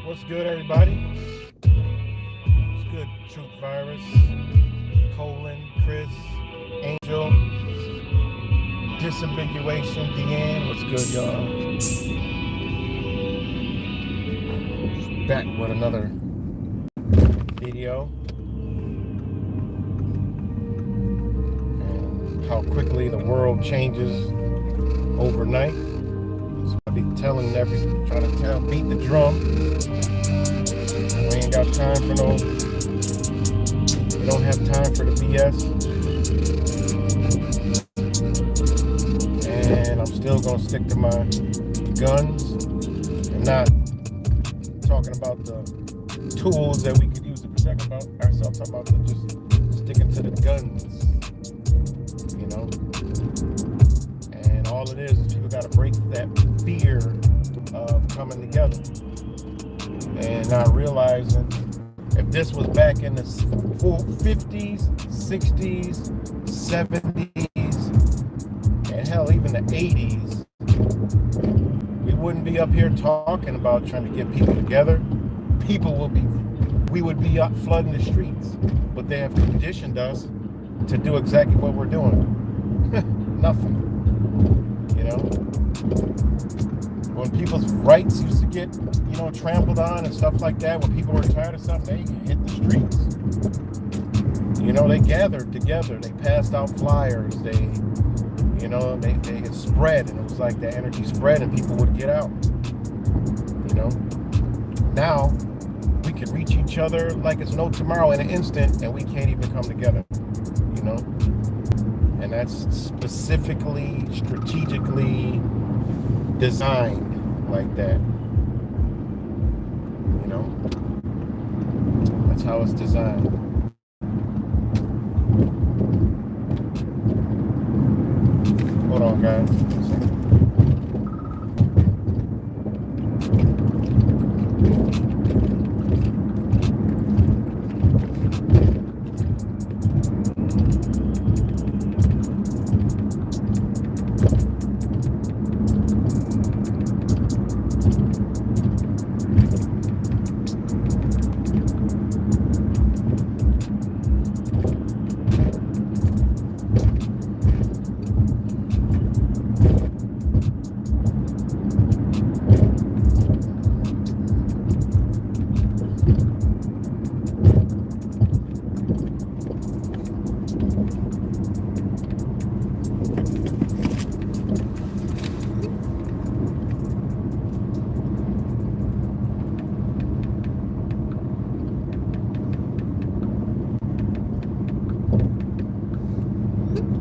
What's good, everybody? What's good, Truth Virus, Colin, Chris, Angel, Disambiguation, Deanne. What's good, y'all? Back with another video. And how quickly the world changes overnight. So I be telling trying to beat the drum. We ain't got time for we don't have time for the BS. And I'm still gonna stick to my guns and not talking about the tools that we could use to protect ourselves. I'm talking about just sticking to the guns, you know? And all it is people gotta break that fear of coming together and not realizing if this was back in the 50s, 60s, 70s, and hell, even the 80s, we wouldn't be up here talking about trying to get people together. We would be up flooding the streets, but they have conditioned us to do exactly what we're doing. Nothing, you know? When people's rights used to get, trampled on and stuff like that, when people were tired of something, they hit the streets. They gathered together, they passed out flyers, they had spread, and it was like the energy spread and people would get out. Now we can reach each other like it's no tomorrow in an instant, and we can't even come together, and that's specifically, strategically designed like that. That's how it's designed. Hold on, guys.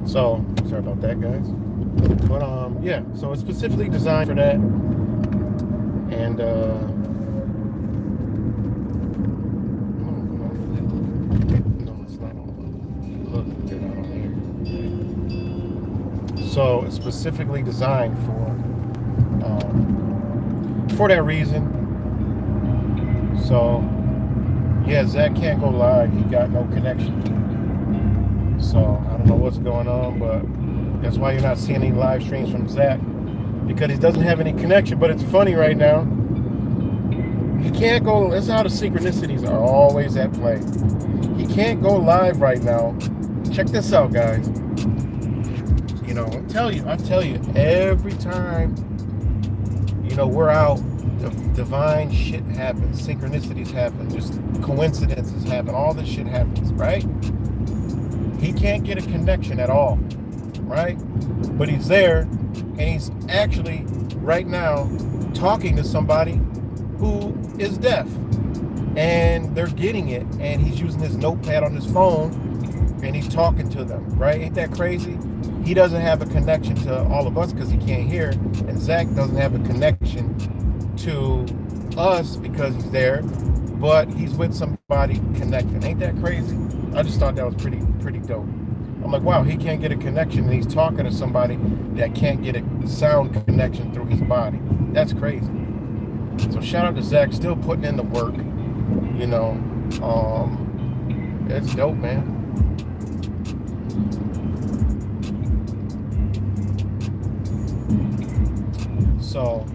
So, sorry about that, guys. But, yeah, so it's specifically designed for that. And, no, it's not on. Look, they're not on here. So, it's specifically designed for that reason. So, yeah, Zach can't go live. He got no connection. So I don't know what's going on, but that's why you're not seeing any live streams from Zach, because he doesn't have any connection. But it's funny right now. He can't go. That's how the synchronicities are always at play. He can't go live right now. Check this out, guys. I tell you, every time, we're out, divine shit happens, synchronicities happen, just coincidences happen, all this shit happens, right? He can't get a connection at all, right? But he's there, and he's actually, right now, talking to somebody who is deaf. And they're getting it, and he's using his notepad on his phone, and he's talking to them, right? Ain't that crazy? He doesn't have a connection to all of us because he can't hear, and Zach doesn't have a connection to us because he's there, but he's with somebody connected. Ain't that crazy? I just thought that was pretty dope. I'm like, wow, he can't get a connection, and he's talking to somebody that can't get a sound connection through his body. That's crazy. So shout out to Zach, still putting in the work. It's dope, man. So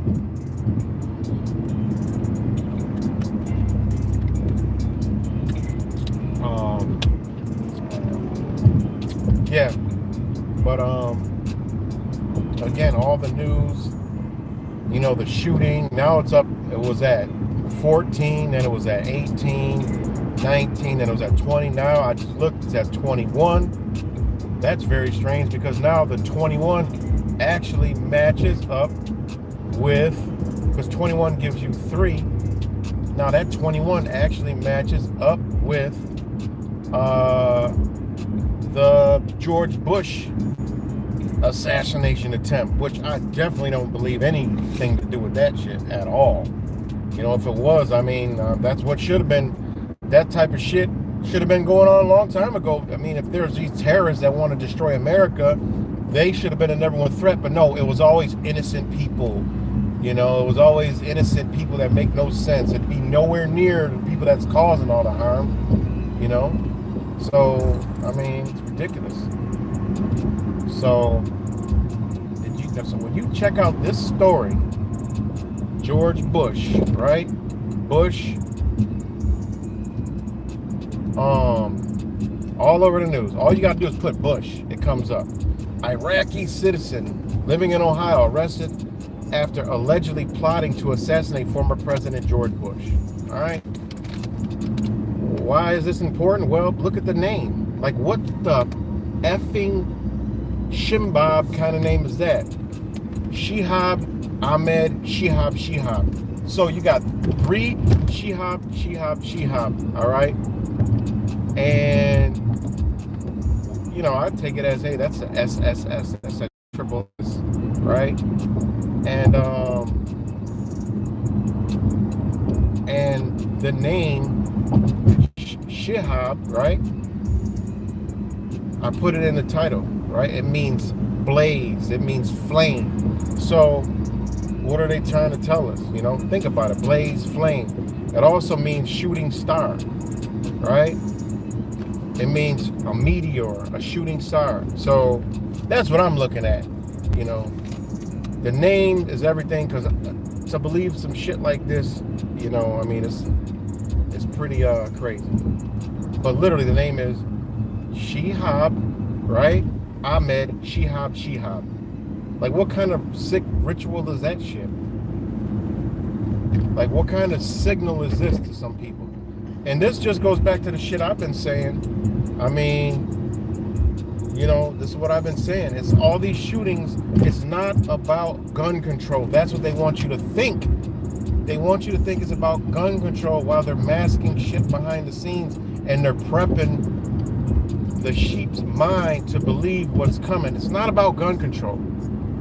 the news. You know, the shooting. Now it's up. It was at 14, then it was at 18, 19, then it was at 20. Now I just looked, it's at 21. That's very strange because now the 21 actually matches up with, because 21 gives you 3. Now that 21 actually matches up with the George Bush assassination attempt, which I definitely don't believe anything to do with that shit at all. You know, if it was, I mean, that's what should have been. That type of shit should have been going on a long time ago. I mean, if there's these terrorists that want to destroy America, they should have been a number one threat. But no, it was always innocent people. You know, it was always innocent people that make no sense. It'd be nowhere near the people that's causing all the harm. You know, so I mean, it's ridiculous. So when you check out this story, George Bush, right? Bush, all over the news. All you gotta do is put Bush. It comes up. Iraqi citizen living in Ohio arrested after allegedly plotting to assassinate former President George Bush. All right. Why is this important? Well, look at the name. Like, what the effing shimbab kind of name is that? Shihab Ahmed Shihab Shihab. So you got 3 Shihab Shihab. All right. And, you know, I take it as, hey, that's a SSS. That's a triple S, right? And the name Shihab, right? I put it in the title, right? It means blaze. It means flame. So what are they trying to tell us? You know, think about it. Blaze, flame. It also means shooting star, right? It means a meteor, a shooting star. So that's what I'm looking at. You know, the name is everything, because to believe some shit like this, you know, I mean, it's pretty crazy. But literally the name is Shihab, right? Ahmed Shihab Shihab. Like, what kind of sick ritual is that shit? Like, what kind of signal is this to some people? And this just goes back to the shit I've been saying. I mean, you know, this is what I've been saying. It's all these shootings. It's not about gun control. That's what they want you to think. They want you to think it's about gun control while they're masking shit behind the scenes, and they're prepping the sheep's mind to believe what's coming. It's not about gun control.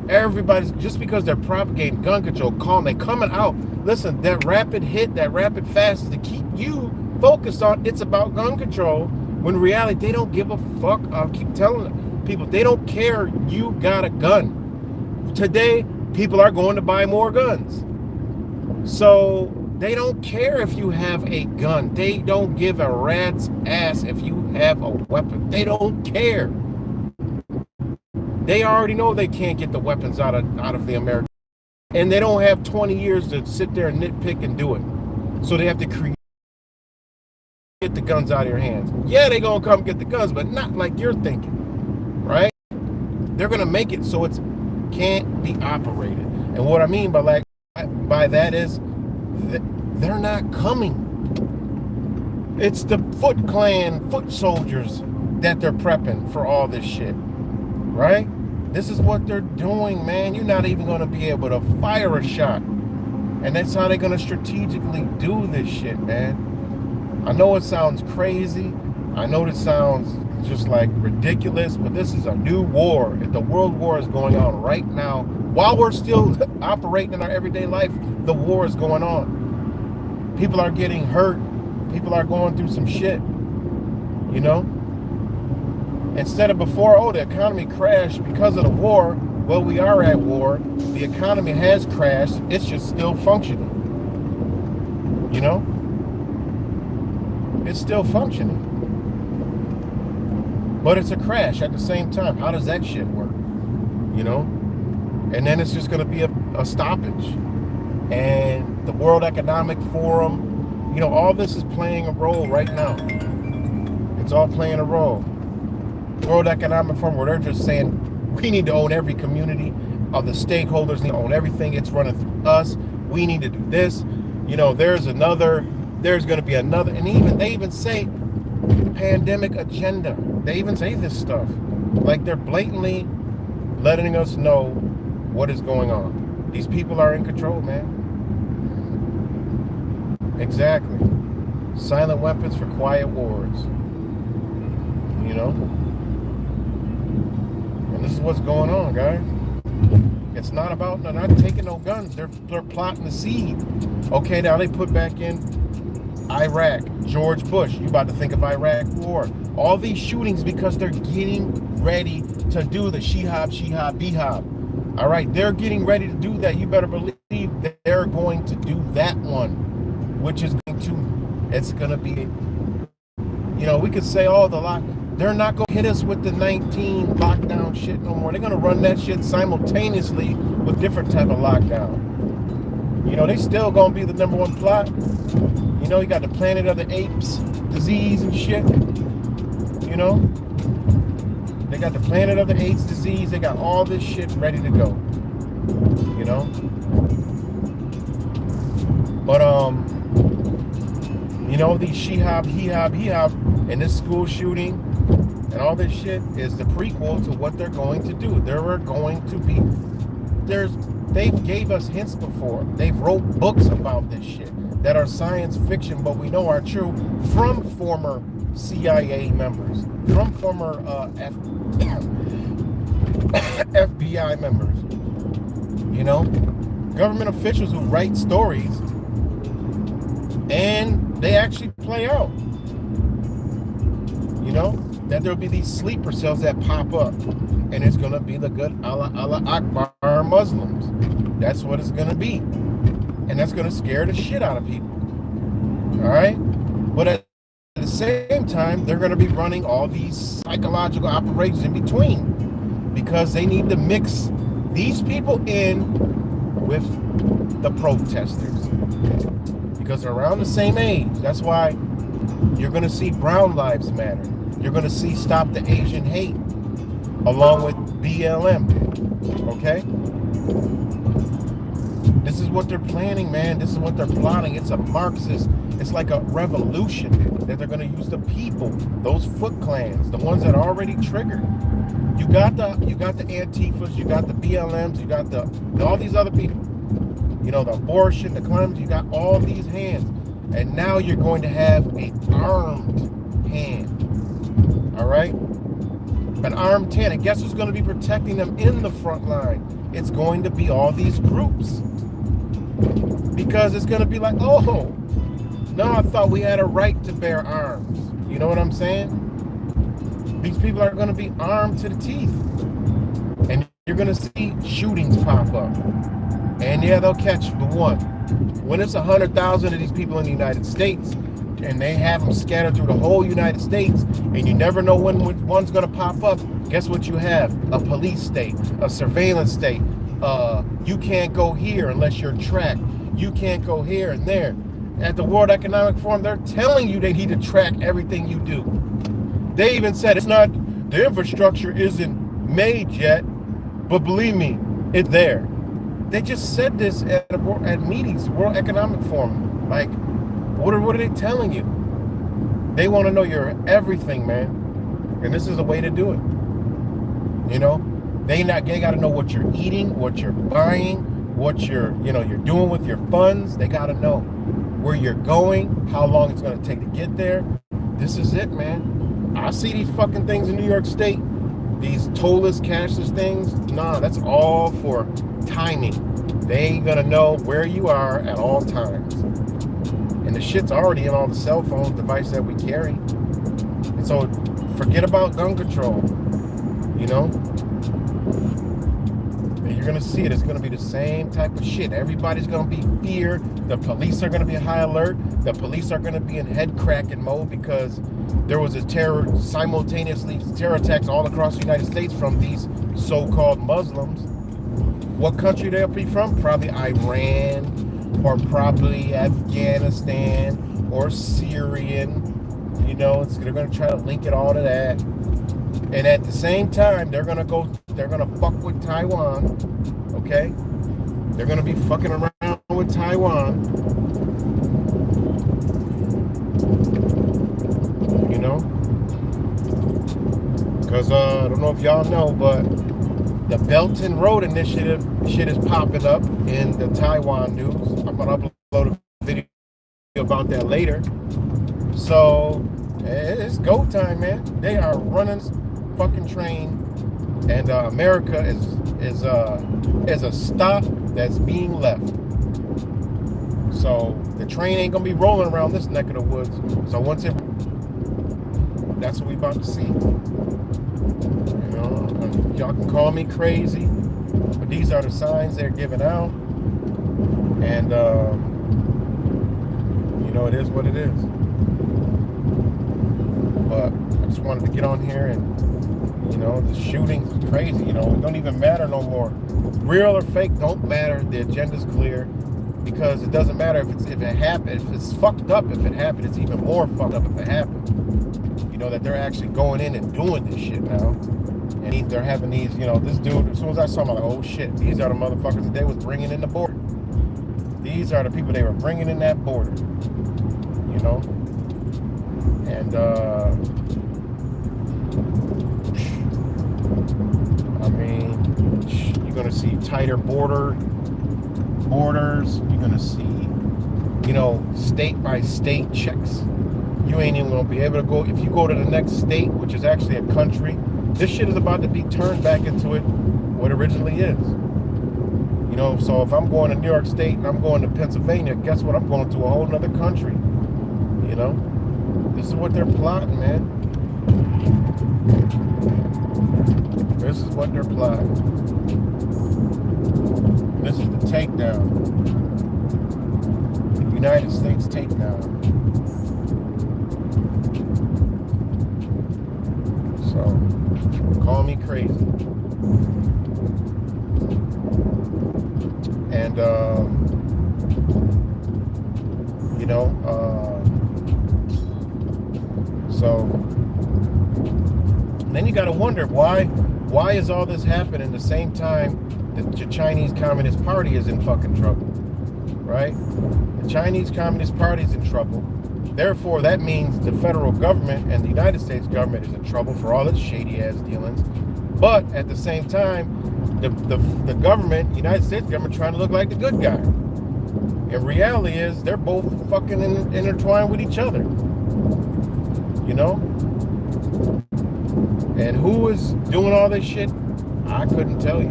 Everybody's, just because they're propagating gun control, they coming out. Listen, that rapid hit, that rapid fast is to keep you focused on it's about gun control, when in reality they don't give a fuck. I'll keep telling people, they don't care you got a gun. Today, people are going to buy more guns. So they don't care if you have a gun. They don't give a rat's ass if you have a weapon. They don't care. They already know they can't get the weapons out of the American. And they don't have 20 years to sit there and nitpick and do it. So they have to get the guns out of your hands. Yeah, they're going to come get the guns, but not like you're thinking, right? They're going to make it so it can't be operated. And what I mean by that is they're not coming. It's the Foot Clan, foot soldiers that they're prepping for all this shit, right? This is what they're doing, man. You're not even going to be able to fire a shot. And that's how they're going to strategically do this shit, man. I know it sounds crazy. I know it sounds just like ridiculous, but this is a new war. The world war is going on right now. While we're still operating in our everyday life, the war is going on. People are getting hurt. People are going through some shit, you know? Instead of before, oh, the economy crashed because of the war. Well, we are at war. The economy has crashed. It's just still functioning, you know? It's still functioning. But it's a crash at the same time. How does that shit work, you know? And then it's just going to be a stoppage. And the World Economic Forum, you know, all this is playing a role right now. It's all playing a role. World Economic Forum, where they're just saying, we need to own every community, the stakeholders need to own everything. It's running through us. We need to do this. You know, there's going to be another, and they even say pandemic agenda. They even say this stuff. Like, they're blatantly letting us know what is going on. These people are in control, man. Exactly. Silent weapons for quiet wars. You know? And this is what's going on, guys. It's not about, they're not taking no guns. They're plotting the seed. Okay, now they put back in Iraq, George Bush. You about to think of Iraq war. All these shootings because they're getting ready to do the Shihab Shihab. All right, they're getting ready to do that. You better believe that they're going to do that one, which is going to, it's going to be, you know, we could say, oh, they're not going to hit us with the 19 lockdown shit no more. They're going to run that shit simultaneously with different type of lockdown. You know, they still going to be the #1 plot. You know, you got the Planet of the Apes disease and shit. You know, they got the Planet of the Apes disease. They got all this shit ready to go. You know, but you know, these Shihab, and this school shooting and all this shit is the prequel to what they're going to do. There are going to be, they've gave us hints before. They've wrote books about this shit that are science fiction, but we know are true from former CIA members, from former FBI members. You know, government officials who write stories and they actually play out. You know, that there'll be these sleeper cells that pop up, and it's gonna be the good Allah Akbar Muslims. That's what it's gonna be, and that's gonna scare the shit out of people. All right, but at the same time, they're gonna be running all these psychological operations in between because they need to mix these people in with the protesters because they're around the same age. That's why you're going to see Brown Lives Matter. You're going to see Stop the Asian Hate along with BLM. Okay? This is what they're planning, man. This is what they're plotting. It's a Marxist. It's like a revolution that they're going to use the people, those Foot Clans, the ones that are already triggered. You got the Antifas, you got the BLMs, you got all these other people. You know, the abortion, the cleanse, you got all these hands. And now you're going to have an armed hand. All right? An armed hand. And guess who's going to be protecting them in the front line? It's going to be all these groups. Because it's going to be like, oh, no, I thought we had a right to bear arms. You know what I'm saying? These people are going to be armed to the teeth. And you're going to see shootings pop up. And yeah, they'll catch the one. When it's 100,000 of these people in the United States, and they have them scattered through the whole United States, and you never know when one's going to pop up, guess what you have? A police state, a surveillance state. You can't go here unless you're tracked. You can't go here and there. At the World Economic Forum, they're telling you they need to track everything you do. They even said the infrastructure isn't made yet, but believe me, it's there. They just said this at meetings, World Economic Forum. Like, what are they telling you? They want to know your everything, man. And this is the way to do it. You know, they got to know what you're eating, what you're buying, what you're doing with your funds. They got to know where you're going, how long it's going to take to get there. This is it, man. I see these fucking things in New York State, these tollless, cashless things. Nah, that's all for timing. They ain't gonna know where you are at all times. And the shit's already in all the cell phone devices that we carry. And so forget about gun control. You know? And you're gonna see it. It's gonna be the same type of shit. Everybody's gonna be fear. The police are gonna be high alert. The police are gonna be in head cracking mode because there was simultaneously terror attacks all across the United States from these so-called Muslims. What country they'll be from? Probably Iran, or probably Afghanistan, or Syrian. You know, they're going to try to link it all to that. And at the same time, they're going to fuck with Taiwan. Okay? They're going to be fucking around with Taiwan, you know? Because I don't know if y'all know, but the Belt and Road Initiative shit is popping up in the Taiwan news. I'm going to upload a video about that later. So it's go time, man. They are running fucking train, and America is a stop that's being left. So the train ain't gonna be rolling around this neck of the woods. So once it, that's what we about to see. You know, y'all can call me crazy, but these are the signs they're giving out, and you know, it is what it is. But I just wanted to get on here and, you know, the shootings is crazy. You know, it don't even matter no more. Real or fake don't matter. The agenda's clear, because it doesn't matter if it happened. If it's fucked up, if it happened, it's even more fucked up if it happened. You know, that they're actually going in and doing this shit now, and they're having these. You know, this dude. As soon as I saw him, I'm like, oh shit, these are the motherfuckers that they was bringing in the border. These are the people they were bringing in that border. You know. And I mean, you're gonna see tighter borders. You're gonna see, you know, state by state checks. You ain't even gonna be able to go. If you go to the next state, which is actually a country, this shit is about to be turned back into what it originally is. You know, so if I'm going to New York State and I'm going to Pennsylvania, guess what? I'm going to a whole nother country. You know. This is what they're plotting, man. This is what they're plotting. This is the takedown. The United States takedown. So, call me crazy. And, you know, so then you got to wonder why is all this happening at the same time that the Chinese Communist Party is in fucking trouble, right? The Chinese Communist Party is in trouble. Therefore, that means the federal government and the United States government is in trouble for all its shady ass dealings. But at the same time, the government, United States government, trying to look like the good guy. And reality is they're both fucking intertwined with each other. You know? And who is doing all this shit? I couldn't tell you.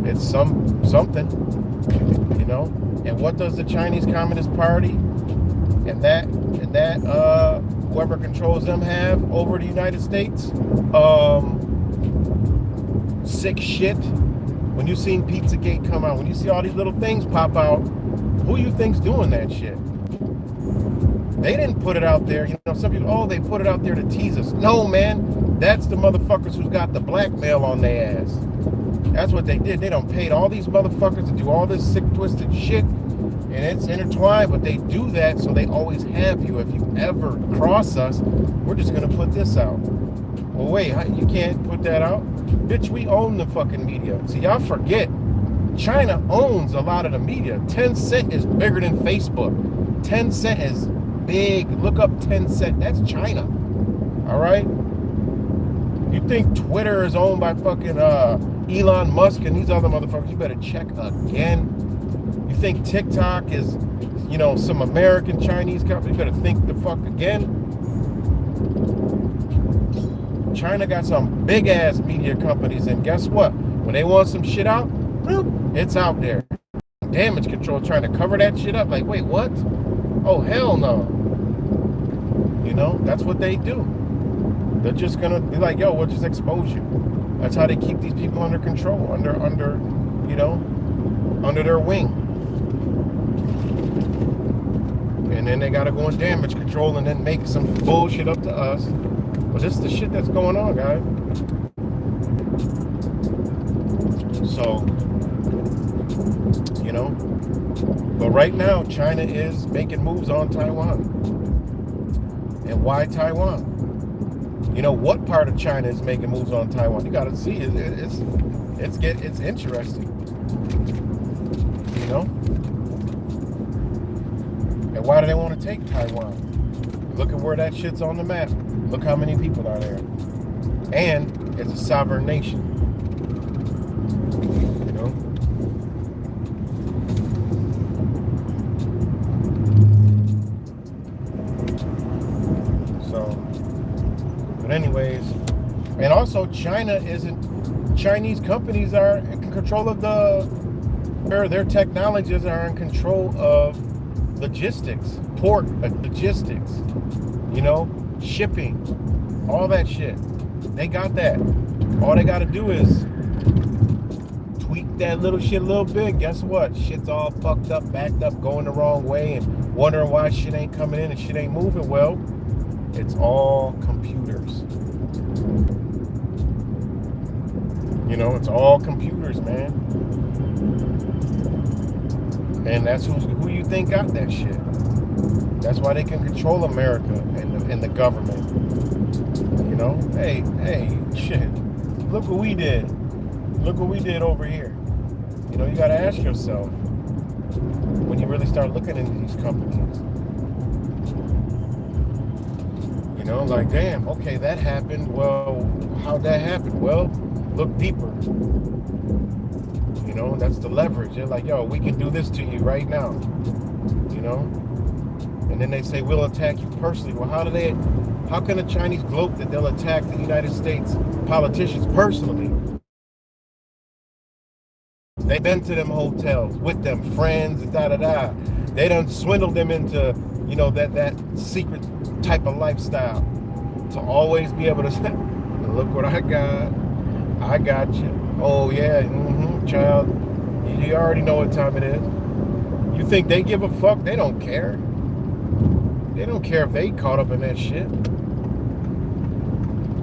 It's something, you know? And what does the Chinese Communist Party and that whoever controls them have over the United States? Sick shit. When you seen Pizzagate come out, when you see all these little things pop out, who you think's doing that shit? They didn't put it out there. You know, some people, they put it out there to tease us. No, man. That's the motherfuckers who's got the blackmail on their ass. That's what they did. They done paid all these motherfuckers to do all this sick, twisted shit. And it's intertwined, but they do that so they always have you. If you ever cross us, we're just going to put this out. Well, wait, you can't put that out? Bitch, we own the fucking media. See, y'all forget. China owns a lot of the media. Tencent is bigger than Facebook. Tencent is big. Look up Tencent. That's China. All right? You think Twitter is owned by fucking Elon Musk and these other motherfuckers? You better check again. You think TikTok is, you know, some American Chinese company? You better think the fuck again. China got some big ass media companies, and guess what? When they want some shit out, it's out there. Damage control trying to cover that shit up. Like, wait, what? Oh, hell no. You know, that's what they do. They're just gonna be like, yo, we'll just expose you. That's how they keep these people under control, under you know, under their wing. And then they gotta go in damage control and then make some bullshit up to us. But this is the shit that's going on, guys. So, you know, but right now, China is making moves on Taiwan. And why Taiwan? You know, what part of China is making moves on Taiwan? You got to see it. It's interesting, you know. And why do they want to take Taiwan? Look at where that shit's on the map. Look how many people are there. And it's a sovereign nation. You know? So, but anyways, and also Chinese companies are in control of their technologies are in control of logistics, port logistics, you know, shipping, all that shit. They got that. All they got to do is tweak that little shit a little bit. Guess what? Shit's all fucked up, backed up, going the wrong way, and wondering why shit ain't coming in and shit ain't moving. Well, it's all computers. You know, it's all computers, man. And that's who you think got that shit. That's why they can control America and the government. You know, hey, shit. Look what we did. Look what we did over here. You know, you got to ask yourself when you really start looking into these companies. You know, like, damn, okay, that happened. Well, how'd that happen? Well, look deeper. You know, that's the leverage. They're like, yo, we can do this to you right now. You know? And then they say, we'll attack you personally. Well, how can the Chinese gloat that they'll attack the United States politicians personally? They've been to them hotels with them, friends, da-da-da. They done swindled them into, you know, that secret type of lifestyle to always be able to say, look what I got. I got you. Oh, yeah, child. You already know what time it is. You think they give a fuck? They don't care. They don't care if they caught up in that shit.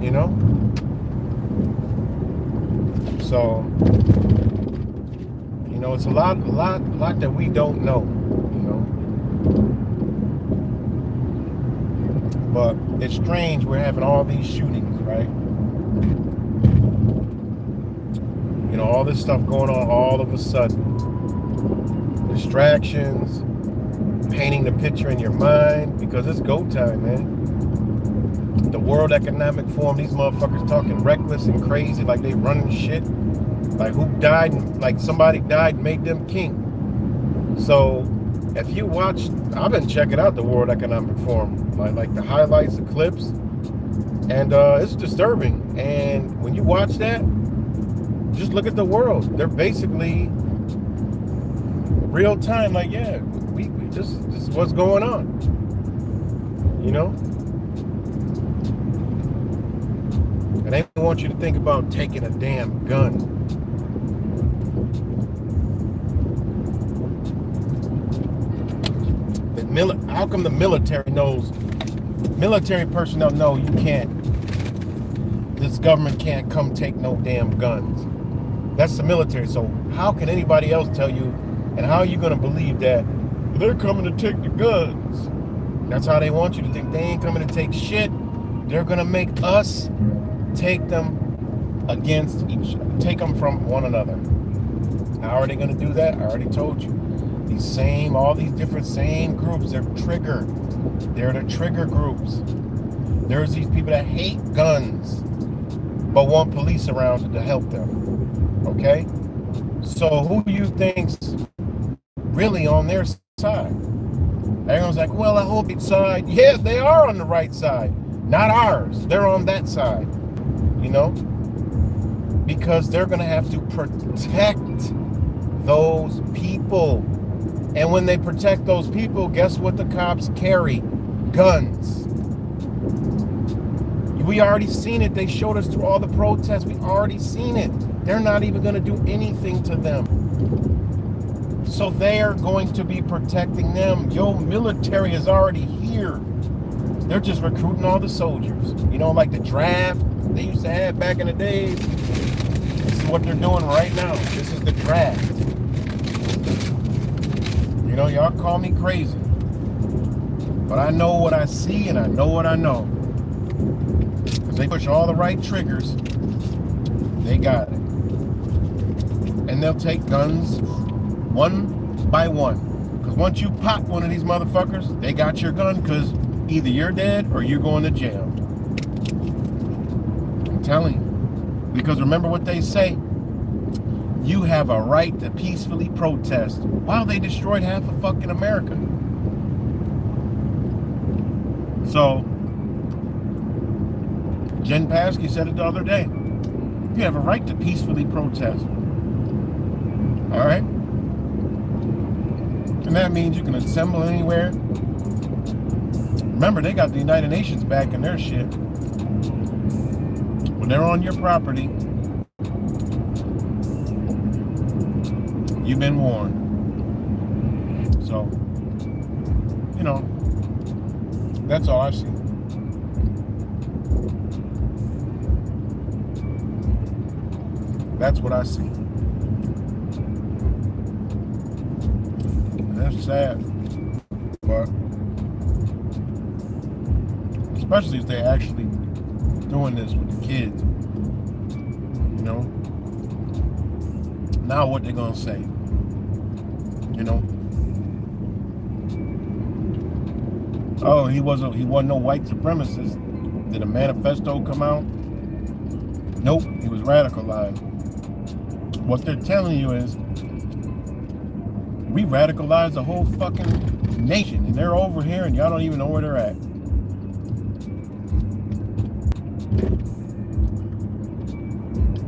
You know? So, you know, it's a lot that we don't know, you know? But it's strange we're having all these shootings, right? You know, all this stuff going on all of a sudden. Distractions, painting the picture in your mind, because it's go time, man. The World Economic Forum, these motherfuckers talking reckless and crazy like they running shit. Like who died, like somebody died, made them king. So if you watch, I've been checking out the World Economic Forum, like the highlights, the clips, and it's disturbing. And when you watch that, just look at the world. They're basically real time, like, yeah, we this is what's going on. You know? And they want you to think about taking a damn gun. How come the military knows? Military personnel know you can't. This government can't come take no damn guns. That's the military. So how can anybody else tell you? And how are you going to believe that they're coming to take the guns? That's how they want you to think. They ain't coming to take shit. They're going to make us take them take them from one another. How are they going to do that? I already told you. All these different same groups, they're the trigger groups. There's these people that hate guns, but want police around to help them. Okay? So who do you think's really on their side? Everyone's like, well, I hope it's side. Yeah, they are on the right side. Not ours. They're on that side. You know? Because they're going to have to protect those people. And when they protect those people, guess what the cops carry? Guns. We already seen it. They showed us through all the protests. We already seen it. They're not even going to do anything to them. So they are going to be protecting them. Your military is already here. They're just recruiting all the soldiers. You know, like the draft they used to have back in the days. This is what they're doing right now. This is the draft. You know, y'all call me crazy. But I know what I see and I know what I know. Because they push all the right triggers. They got it. and they'll take guns one by one. Because once you pop one of these motherfuckers, they got your gun, because either you're dead or you're going to jail. I'm telling you. Because remember what they say, you have a right to peacefully protest. Wow, they destroyed half of fucking America. So, Jen Psaki said it the other day. You have a right to peacefully protest. All right? And that means you can assemble anywhere. Remember, they got the United Nations back in their shit. When they're on your property, you've been warned. So, you know, that's all I see. That's what I see. And that's sad. But especially if they're actually doing this with the kids. You know? Now what they're gonna say? You know? Oh, he wasn't no white supremacist. Did a manifesto come out? Nope, he was radicalized. What they're telling you is, we radicalized the whole fucking nation, and they're over here and y'all don't even know where they're at.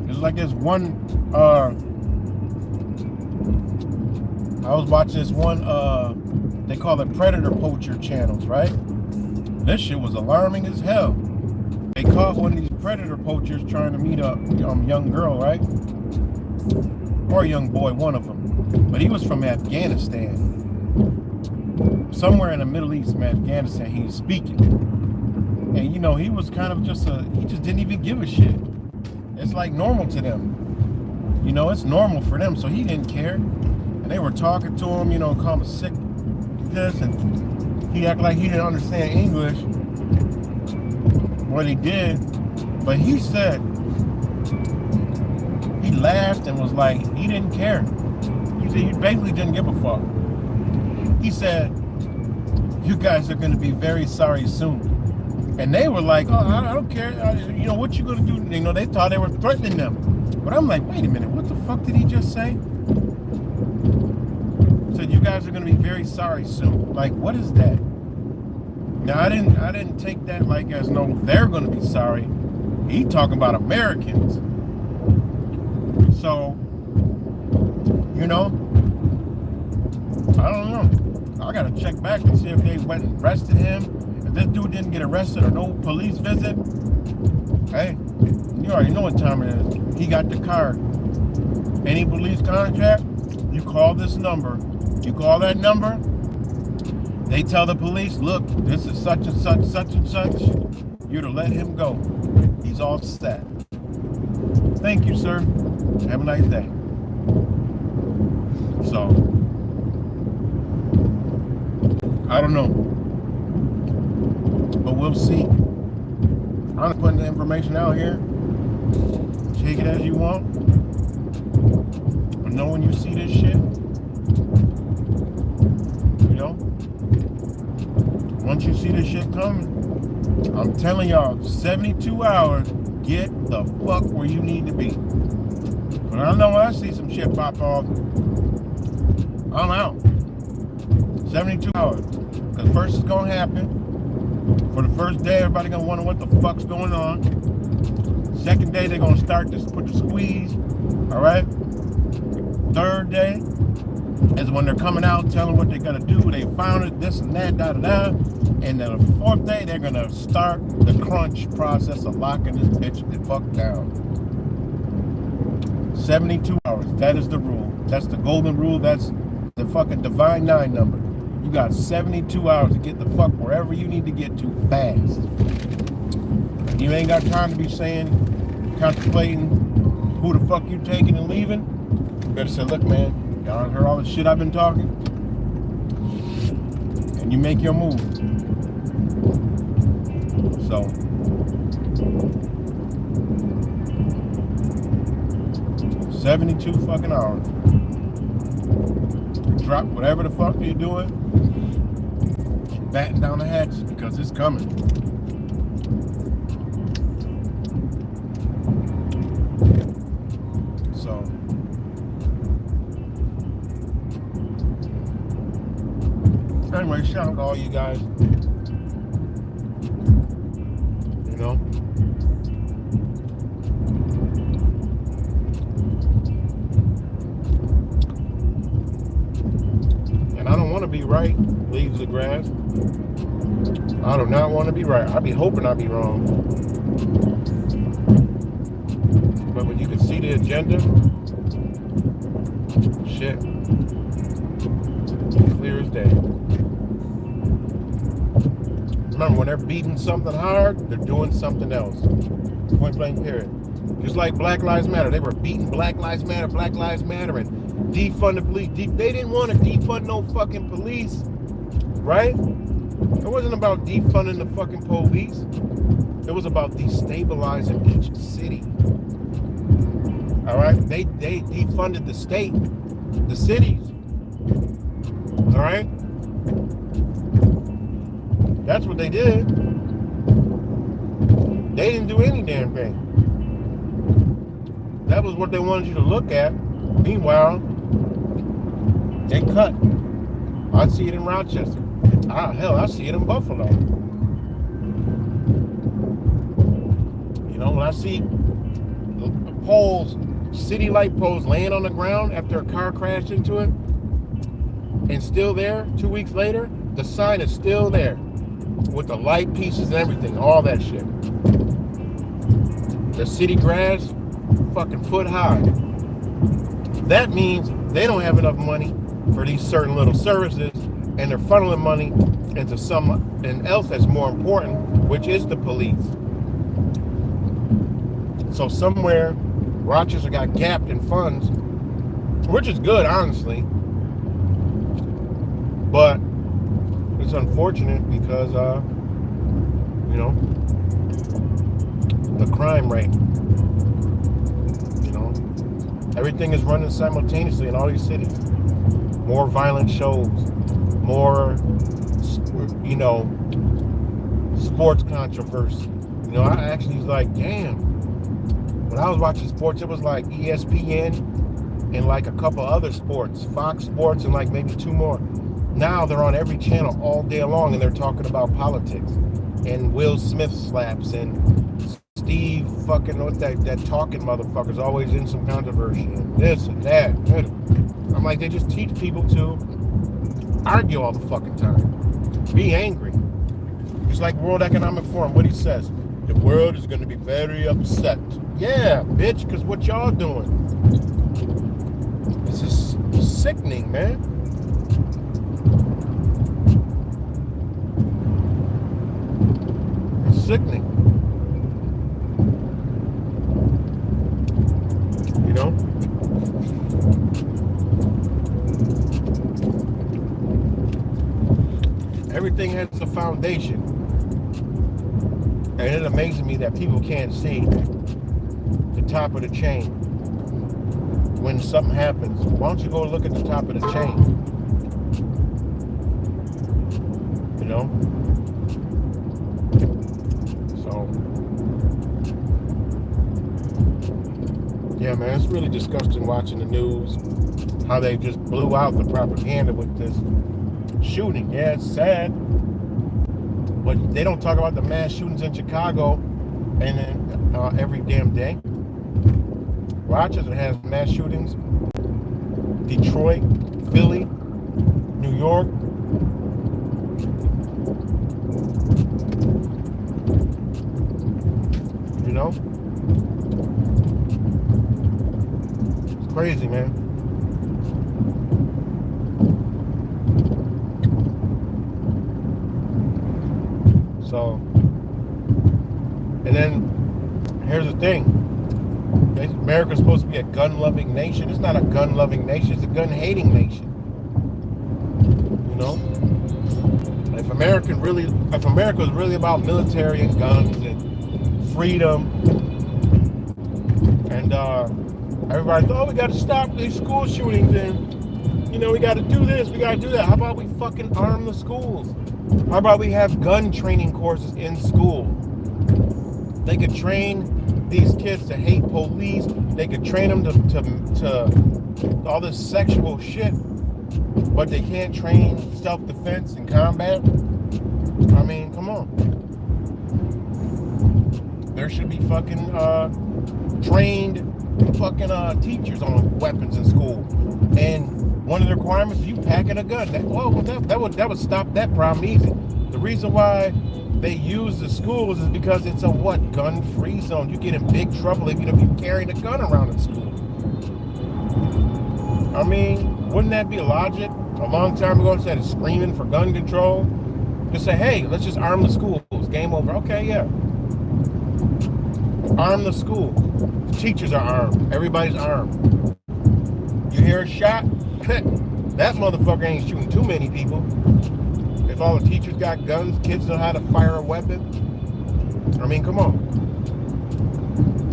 It's like this one, I was watching this one, they call it predator poacher channels, right? This shit was alarming as hell. They caught one of these predator poachers trying to meet a young girl, right? Or a young boy, one of them. But he was from Afghanistan. Somewhere in the Middle East, from Afghanistan, he was speaking. And you know, he was kind of just he just didn't even give a shit. It's like normal to them. You know, it's normal for them, so he didn't care. And they were talking to him, you know, call him sick, this, and he acted like he didn't understand English. What he did, but he said, he laughed and was like, he didn't care. He said he basically didn't give a fuck. He said, you guys are going to be very sorry soon. And they were like, oh, I don't care. You know, what you going to do? You know, they thought they were threatening them. But I'm like, wait a minute, what the fuck did he just say? He said, you guys are going to be very sorry soon. Like, what is that? Now, I didn't take that like as no, they're going to be sorry. He talking about Americans. So, you know, I don't know. I got to check back and see if they went and arrested him. If this dude didn't get arrested or no police visit, hey, you already know what time it is. He got the card. Any police contact, you call this number. You call that number, they tell the police, look, this is such and such, such and such. You're to let him go. He's all set. Thank you, sir. Have a nice day. So, I don't know. But we'll see. I'm putting the information out here. Take it as you want. But know when you see this shit, you know, once you see this shit coming, I'm telling y'all, 72 hours, get the fuck where you need to be. But I know when I see some shit pop off, I'm out. 72 hours. Because first it's going to happen. For the first day, everybody going to wonder what the fuck's going on. Second day, they're going to start to put the squeeze. All right? Third day is when they're coming out telling what they're going to do. They found it, this and that, da-da-da. And then the fourth day, they're going to start the crunch process of locking this bitch the fuck down. 72 hours. That is the rule. That's the golden rule. That's the fucking divine 9 number. You got 72 hours to get the fuck wherever you need to get to fast. You ain't got time to be saying, contemplating who the fuck you taking and leaving. You better say, look, man, y'all heard all the shit I've been talking. And you make your move. 72 fucking hours. Drop whatever the fuck you're doing and batten down the hatches because it's coming. So anyway, shout out to all you guys. You know. I don't want to be right, leaves the grass. I do not want to be right. I be hoping I be wrong. But when you can see the agenda, shit, clear as day. Remember, when they're beating something hard, they're doing something else. Point blank period. Just like Black Lives Matter. They were beating Black Lives Matter, and defund the police. They didn't want to defund no fucking police, right? It wasn't about defunding the fucking police. It was about destabilizing each city. All right? They defunded the state, the cities. All right? That's what they did. They didn't do any damn thing. That was what they wanted you to look at. Meanwhile, they cut. I see it in Rochester. Hell, I see it in Buffalo. You know, when I see poles, city light poles laying on the ground after a car crashed into it, and still there 2 weeks later, the sign is still there with the light pieces and everything, all that shit. The city grass, fucking foot high. That means they don't have enough money for these certain little services, and they're funneling money into something else that's more important, which is the police. So somewhere, Rochester got gapped in funds, which is good, honestly. But it's unfortunate because, you know, the crime rate. You know, everything is running simultaneously in all these cities. More violent shows, more, you know, sports controversy. You know, I actually was like, damn. When I was watching sports, it was like ESPN and like a couple other sports, Fox Sports and like maybe two more. Now they're on every channel all day long and they're talking about politics and Will Smith slaps and Steve fucking, what's that talking motherfucker's always in some controversy and this and that. I'm like, they just teach people to argue all the fucking time. Be angry. Just like World Economic Forum, what he says, the world is going to be very upset. Yeah, bitch, because what y'all doing? This is sickening, man. It's sickening. You know? Everything has a foundation. And it amazes me that people can't see the top of the chain when something happens. Why don't you go look at the top of the chain? You know? So, yeah, man, it's really disgusting watching the news, how they just blew out the propaganda with this shooting. Yeah, it's sad. But they don't talk about the mass shootings in Chicago and then every damn day. Rochester has mass shootings. Detroit, Philly, New York. You know? It's crazy, man. So, and then here's the thing. America's supposed to be a gun-loving nation. It's not a gun-loving nation. It's a gun-hating nation. You know? If America was really about military and guns and freedom and Everybody's, oh, we got to stop these school shootings and, you know, we got to do this, we got to do that. How about we fucking arm the schools? How about we have gun training courses in school? They could train these kids to hate police. They could train them to all this sexual shit, but they can't train self-defense and combat. I mean, come on. There should be fucking trained fucking teachers on weapons in school. And one of the requirements is you packing a gun. That would stop that problem easy. The reason why they use the schools is because it's a gun-free zone. You get in big trouble even if you're carrying a gun around in school. I mean, wouldn't that be logic? A long time ago, instead of screaming for gun control, just say, hey, let's just arm the schools. Game over. Okay, yeah. Arm the school. Teachers are armed. Everybody's armed. You hear a shot? That motherfucker ain't shooting too many people. If all the teachers got guns, kids know how to fire a weapon. I mean, come on.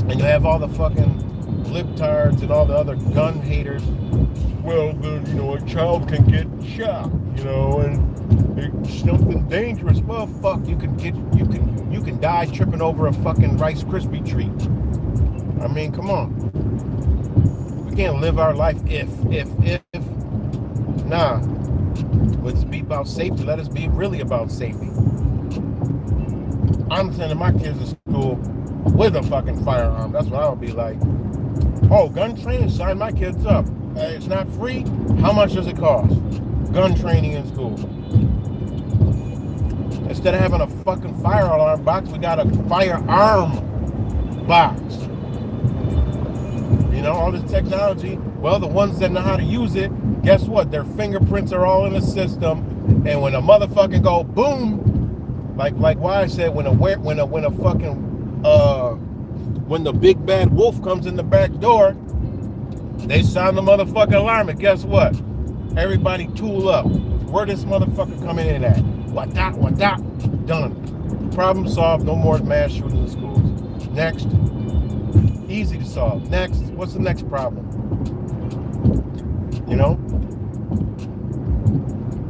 And you have all the fucking libtards and all the other gun haters. Well, a child can get shot, and it's something dangerous. Well, fuck, you can die tripping over a fucking Rice Krispie treat. I mean, come on. We can't live our life if. Nah. Let's be about safety. Let us be really about safety. I'm sending my kids to school with a fucking firearm. That's what I would be like. Oh, gun training? Sign my kids up. It's not free. How much does it cost? Gun training in school. Instead of having a fucking fire alarm box, we got a firearm box. All this technology. Well, the ones that know how to use it, guess what? Their fingerprints are all in the system. And when a motherfucking go boom, like Wise said, when the big bad wolf comes in the back door, they sound the motherfucking alarm, and guess what? Everybody tool up. Where this motherfucker coming in at? What that? Done. Problem solved. No more mass shootings in schools. Next. Easy to solve. Next. What's the next problem?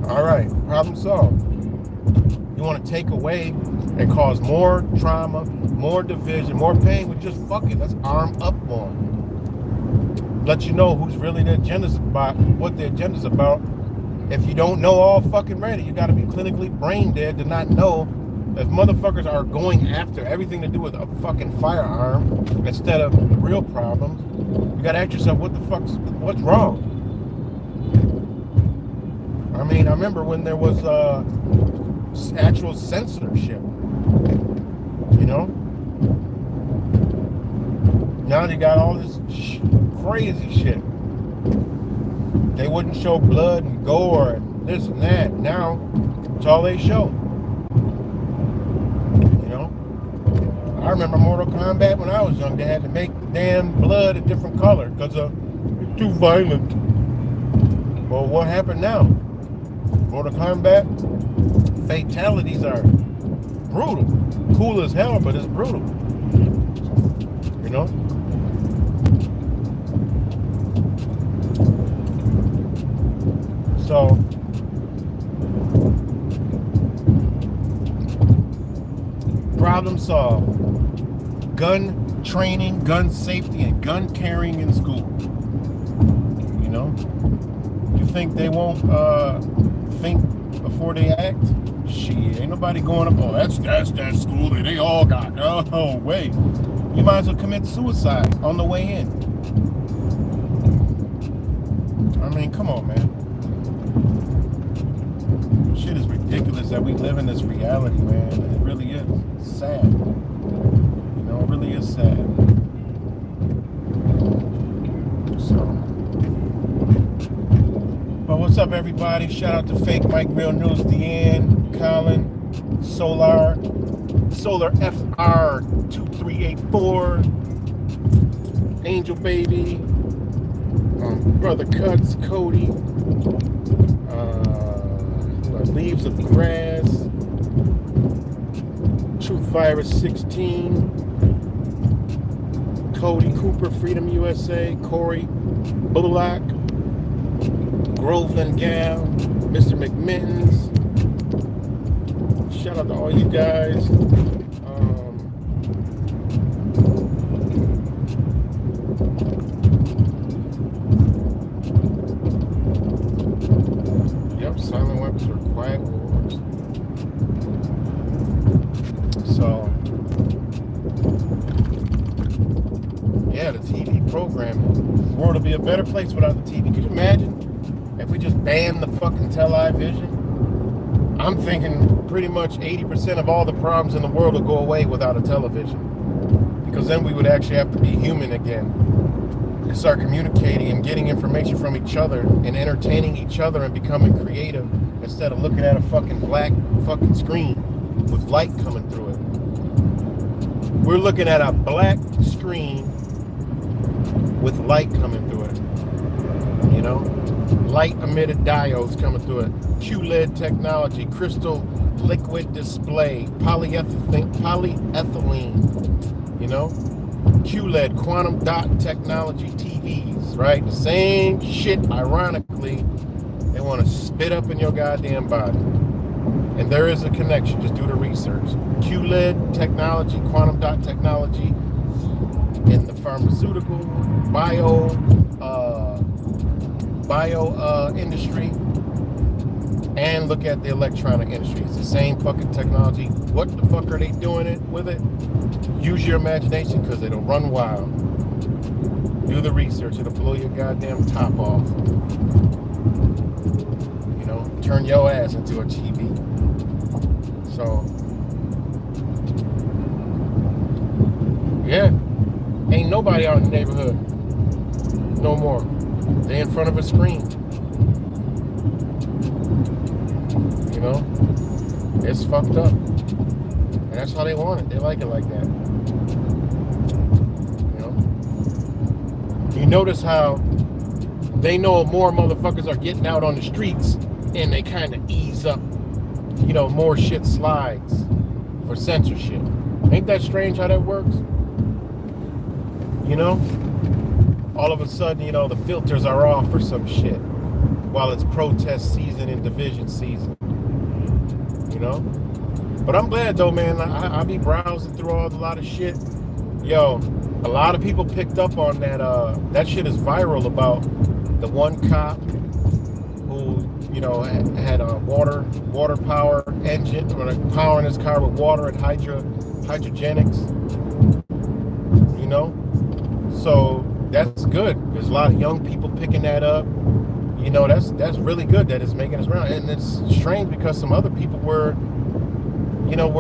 All right. Problem solved. You want to take away and cause more trauma, more division, more pain? Well, just fuck it. Let's arm up more. Let you know who's really the agenda's about, what the agenda's about. If you don't know all fucking ready, you got to be clinically brain dead to not know. If motherfuckers are going after everything to do with a fucking firearm instead of the real problems, you got to ask yourself, what's wrong? I mean, I remember when there was actual censorship, Now they got all this crazy shit. They wouldn't show blood and gore and this and that. Now, it's all they show. I remember Mortal Kombat when I was young. They had to make the damn blood a different color because it's too violent. Well, what happened now? Mortal Kombat fatalities are brutal. Cool as hell, but it's brutal. So, problem solved. Gun training, gun safety, and gun carrying in school. You think they won't think before they act? Shit, ain't nobody going up. Oh, that's that school that they all got. Oh, wait. You might as well commit suicide on the way in. I mean, come on, man. Shit is ridiculous that we live in this reality, man. It really is. It's sad. It really is sad. So, well, what's up, everybody? Shout out to Fake Mike, Real News, Deanne, Colin, Solar FR 2384, Angel Baby, Brother Cuts, Cody, Leaves of Grass, Truth Virus 16, Cody Cooper, Freedom USA, Corey Bullock, Groveland Gal, Mr. McMittens. Shout out to all you guys. Yep, silent weapons are quiet wars. So, yeah, the TV programming. The world would be a better place without the TV. Could you imagine if we just banned the fucking television? I'm thinking pretty much 80% of all the problems in the world would go away without a television. Because then we would actually have to be human again. And start communicating and getting information from each other and entertaining each other and becoming creative instead of looking at a fucking black fucking screen with light coming through it. We're looking at a black screen with light coming through it. You know? Light emitted diodes coming through it. QLED technology, crystal liquid display, polyethylene, you know? QLED, quantum dot technology TVs, right? The same shit, ironically, they want to spit up in your goddamn body. And there is a connection, just do the research. QLED technology, quantum dot technology in the pharmaceutical, bio industry, and look at the electronic industry. It's the same fucking technology. What the fuck are they doing it with it? Use your imagination, because it'll run wild. Do the research. It'll blow your goddamn top off. You know, turn your ass into a TV. So, yeah, ain't nobody out in the neighborhood no more. They in front of a screen. You know, it's fucked up. And that's how they want it. They like it like that. You know? You notice how they know more motherfuckers are getting out on the streets and they kind of ease up. You know, more shit slides for censorship. Ain't that strange how that works? You know? All of a sudden, you know, the filters are off for some shit while it's protest season and division season. You know? But I'm glad though, man. I be browsing through a lot of shit. Yo, a lot of people picked up on that. That shit is viral about the one cop who, you know, had a water power engine, or like powering his car with water and hydrogenics. You know? So that's good. There's a lot of young people picking that up. You know, that's really good that it's making its round. And it's strange because some other people were, you know,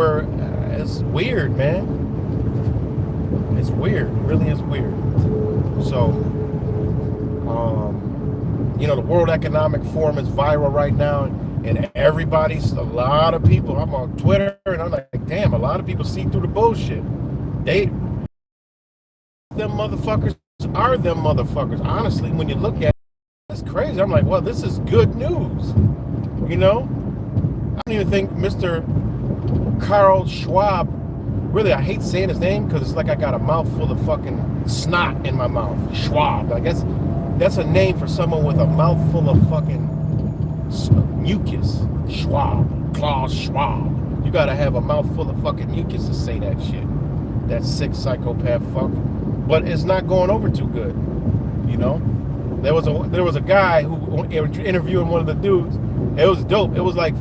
it's weird, man. It's weird. It really is weird. So, you know, the World Economic Forum is viral right now, and a lot of people, I'm on Twitter, and I'm like, damn, a lot of people see through the bullshit. Them motherfuckers are them motherfuckers. Honestly, when you look at it, it's crazy. I'm like, well, this is good news. You know? I don't even think Mr. Carl Schwab, really, I hate saying his name because it's like I got a mouthful of fucking snot in my mouth. Schwab. I guess that's a name for someone with a mouthful of fucking mucus. Schwab. Klaus Schwab. You gotta have a mouthful of fucking mucus to say that shit. That sick psychopath fuck. But it's not going over too good. You know? There was a guy who interviewing one of the dudes. It was dope. It was like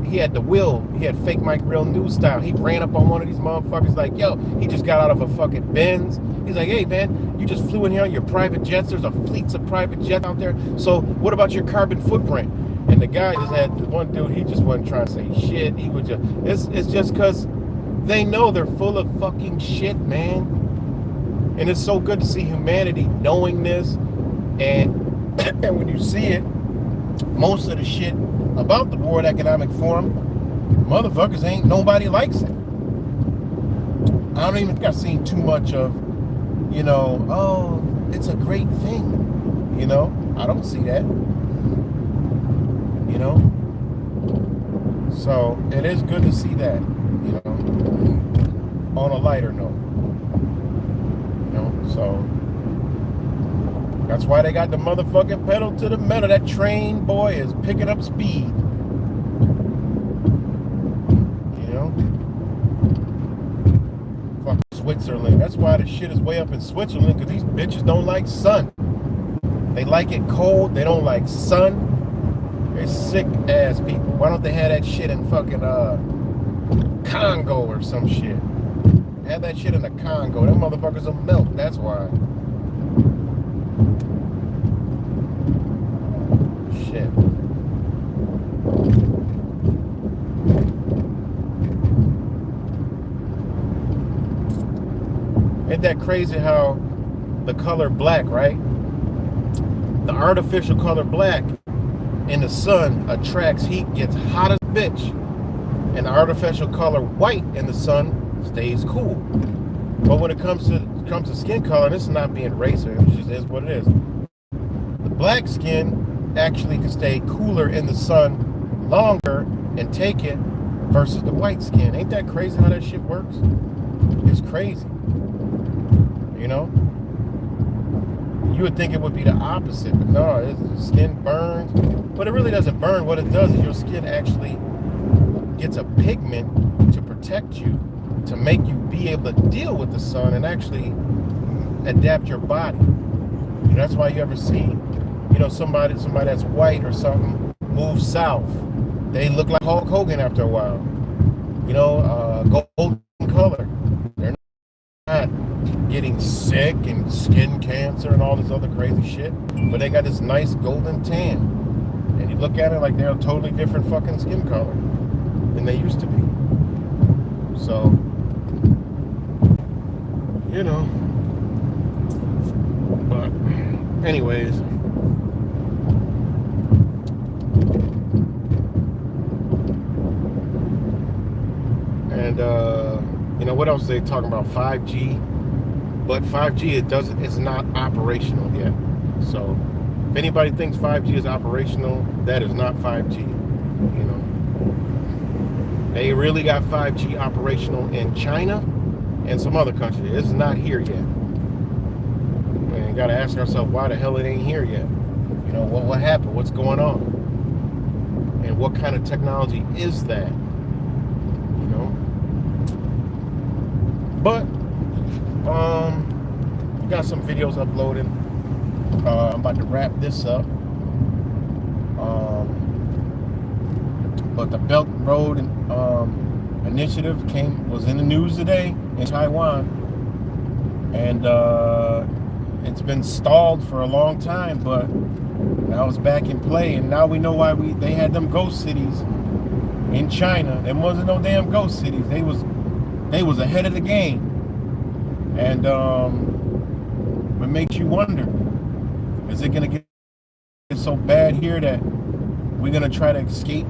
he had the will. He had fake Mike Real News style. He ran up on one of these motherfuckers like, yo, he just got out of a fucking Benz. He's like, hey man, you just flew in here on your private jets. There's a fleets of private jets out there. So what about your carbon footprint? And the guy just had one dude, he just wasn't trying to say shit. He would just, it's just because they know they're full of fucking shit, man. And it's so good to see humanity knowing this. And when you see it, most of the shit about the World Economic Forum, motherfuckers ain't nobody likes it. I don't even think I've seen too much of, you know, oh, it's a great thing. You know, I don't see that. You know? So it is good to see that, you know, on a lighter note. You know? So that's why they got the motherfucking pedal to the metal. That train, boy, is picking up speed. You know? Fuck Switzerland. That's why the shit is way up in Switzerland, because these bitches don't like sun. They like it cold. They don't like sun. They're sick ass people. Why don't they have that shit in fucking Congo or some shit? Have that shit in the Congo. Them motherfuckers will melt. That's why. Shit. Ain't that crazy how the color black, right? The artificial color black in the sun attracts heat, gets hot as a bitch. And the artificial color white in the sun stays cool. But when it comes to skin color, and this is not being racist, it just is what it is. The black skin actually can stay cooler in the sun longer and take it versus the white skin. Ain't that crazy how that shit works? It's crazy. You know? You would think it would be the opposite, but no, the skin burns. But it really doesn't burn. What it does is your skin actually gets a pigment to protect you, to make you be able to deal with the sun and actually adapt your body. You know, that's why you ever see, you know, somebody that's white or something move south. They look like Hulk Hogan after a while. You know, golden color. They're not getting sick and skin cancer and all this other crazy shit, but they got this nice golden tan. And you look at it like they're a totally different fucking skin color than they used to be. So, you know, but anyways, and you know, what else are they talking about? 5G, but 5G it's not operational yet. So if anybody thinks 5G is operational, that is not 5G. You know, they really got 5G operational in China and some other countries. It's not here yet. And you gotta ask ourselves why the hell it ain't here yet. You know, what happened? What's going on? And what kind of technology is that? You know? But got some videos uploaded. I'm about to wrap this up. But the Belt and Road initiative was in the news today in Taiwan, and it's been stalled for a long time, but now it's back in play, and now we know why they had them ghost cities in China. There wasn't no damn ghost cities. They was ahead of the game, and it makes you wonder: is it gonna get so bad here that we're gonna try to escape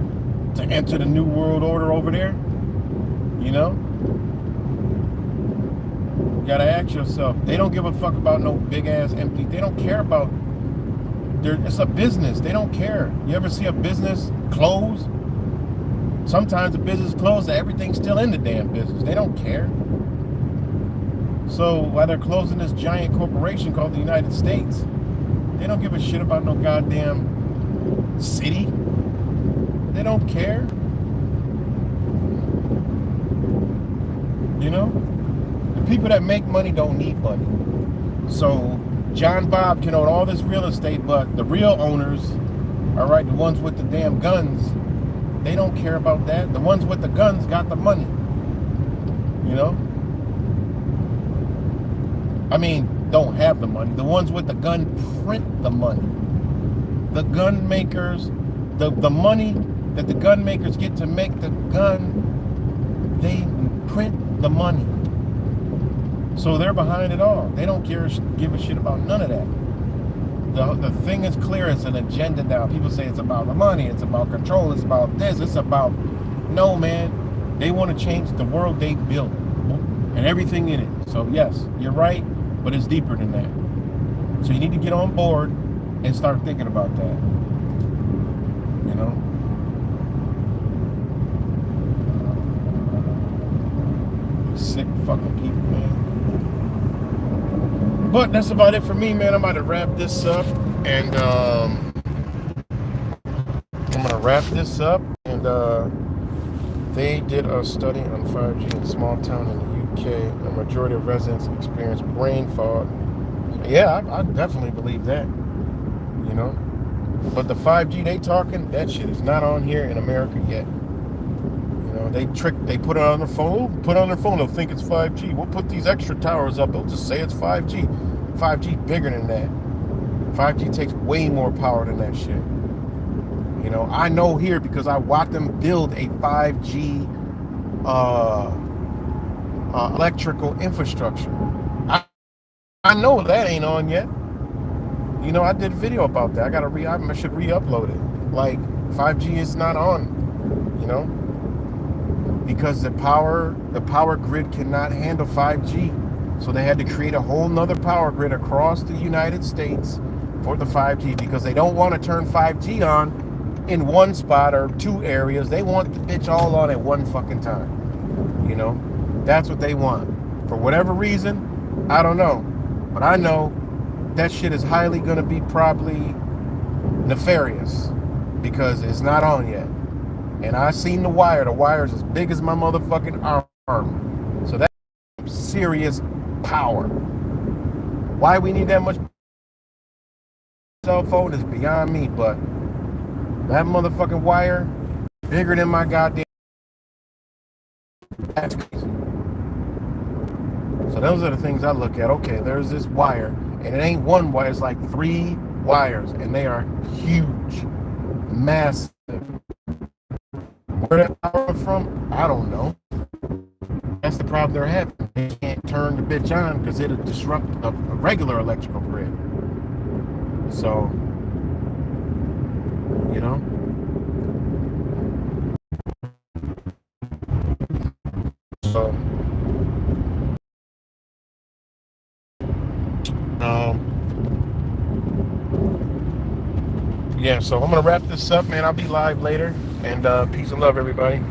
to enter the new world order over there? You know, you gotta ask yourself. They don't give a fuck about no big ass empty. They don't care about. It's a business. They don't care. You ever see a business close? Sometimes the business closes, everything's still in the damn business. They don't care. So while they're closing this giant corporation called the United States, they don't give a shit about no goddamn city. They don't care. You know? The people that make money don't need money. So John Bob can own all this real estate, but the real owners, all right, the ones with the damn guns, they don't care about that. The ones with the guns got the money. You know? I mean, don't have the money. The ones with the gun print the money. The gun makers, the money that the gun makers get to make the gun, they print the money. So they're behind it all. They don't give a shit about none of that. The thing is clear. It's an agenda now. People say it's about the money. It's about control. It's about this. It's about... No, man. They want to change the world they built and everything in it. So, yes, you're right, but it's deeper than that. So you need to get on board and start thinking about that. You know? Sick fucking people, man. But that's about it for me, man. I'm about to wrap this up, and I'm gonna wrap this up. And they did a study on 5G in a small town in the UK. The majority of residents experience brain fog. Yeah, I definitely believe that. You know, but the 5G they talking, that shit is not on here in America yet. You know, they put it on their phone. Put it on their phone, they'll think it's 5G. We'll put these extra towers up. They'll just say it's 5G. 5G bigger than that. 5G takes way more power than that shit. You know, I know here because I watched them build a 5G electrical infrastructure. I know that ain't on yet. You know, I did a video about that. I should re-upload it. Like, 5G is not on, you know, because the power grid cannot handle 5G. So they had to create a whole nother power grid across the United States for the 5G because they don't want to turn 5G on in one spot or two areas. They want the bitch all on at one fucking time. You know, that's what they want. For whatever reason, I don't know. But I know that shit is highly going to be probably nefarious because it's not on yet. And I seen the wire. The wire is as big as my motherfucking arm. So that's serious power. Why we need that much cell phone is beyond me, but that motherfucking wire bigger than my goddamn. That's crazy. So those are the things I look at. Okay, there's this wire, and it ain't one wire, it's like 3 wires, and they are huge, massive. Where that power from, I don't know. That's the problem they're having. They can't turn the bitch on because it'll disrupt a regular electrical grid. So, you know. So, yeah, so I'm going to wrap this up, man. I'll be live later. And peace and love, everybody.